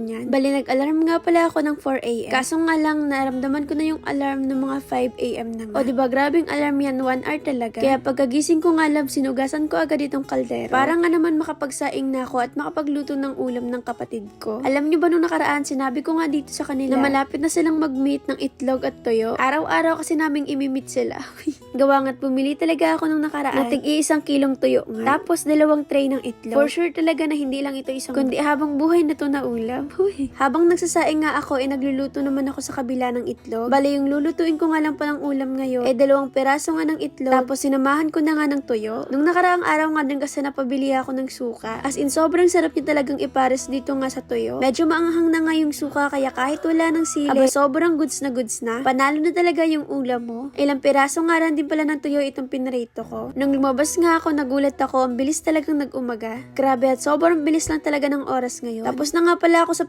niyan. Bali, nag-alarm nga pala ako ng 4 a.m. Kaso nga lang, naramdaman ko na yung alarm ng mga 5 a.m. na nga. O diba, grabing alarm yan, 1 hour talaga. Kaya pagkagising ko nga love, sinugasan ko agad itong kaldero. Para nga naman makapagsaing na ako at makapagluto ng ulam ng kapatid ko. Alam nyo ba nung nakaraan, sinabi ko nga dito sa kanila na malapit na silang mag-meet ng itlog at toyo. Araw-araw kasi naming imi-meet sila. Gawa nga't bumili talaga ako nung nakaraan. Natig 1 kilong tuyo nga. Tapos 2 tray ng itlog. For sure talaga na hindi lang ito isang kundi habang buhay na to na ulam. Habang nagsasaing nga ako, nagluluto naman ako sa kabila ng itlog. Bale, yung lulutuin ko nga lang palang ulam ngayon, 2 piraso nga ng itlog. Tapos sinamahan ko na nga ng tuyo. Nung nakaraang araw nga din kasi napabili ako ng suka. As in, sobrang sarap niya talagang ipares dito nga sa tuyo. Medyo maanghang na nga yung suka, kaya kahit wala ng sili, aba sobrang goods na goods na. Panalo na talaga yung ulam mo. Ilang piraso nga rin din pala ng tuyo itong pinarito ko. Nung lumabas nga ako, nagulat ako. Ang bilis talagang nag-umaga. Grabe, at sobrang bilis lang talaga ng oras ngayon. Tapos na nga pala ako sa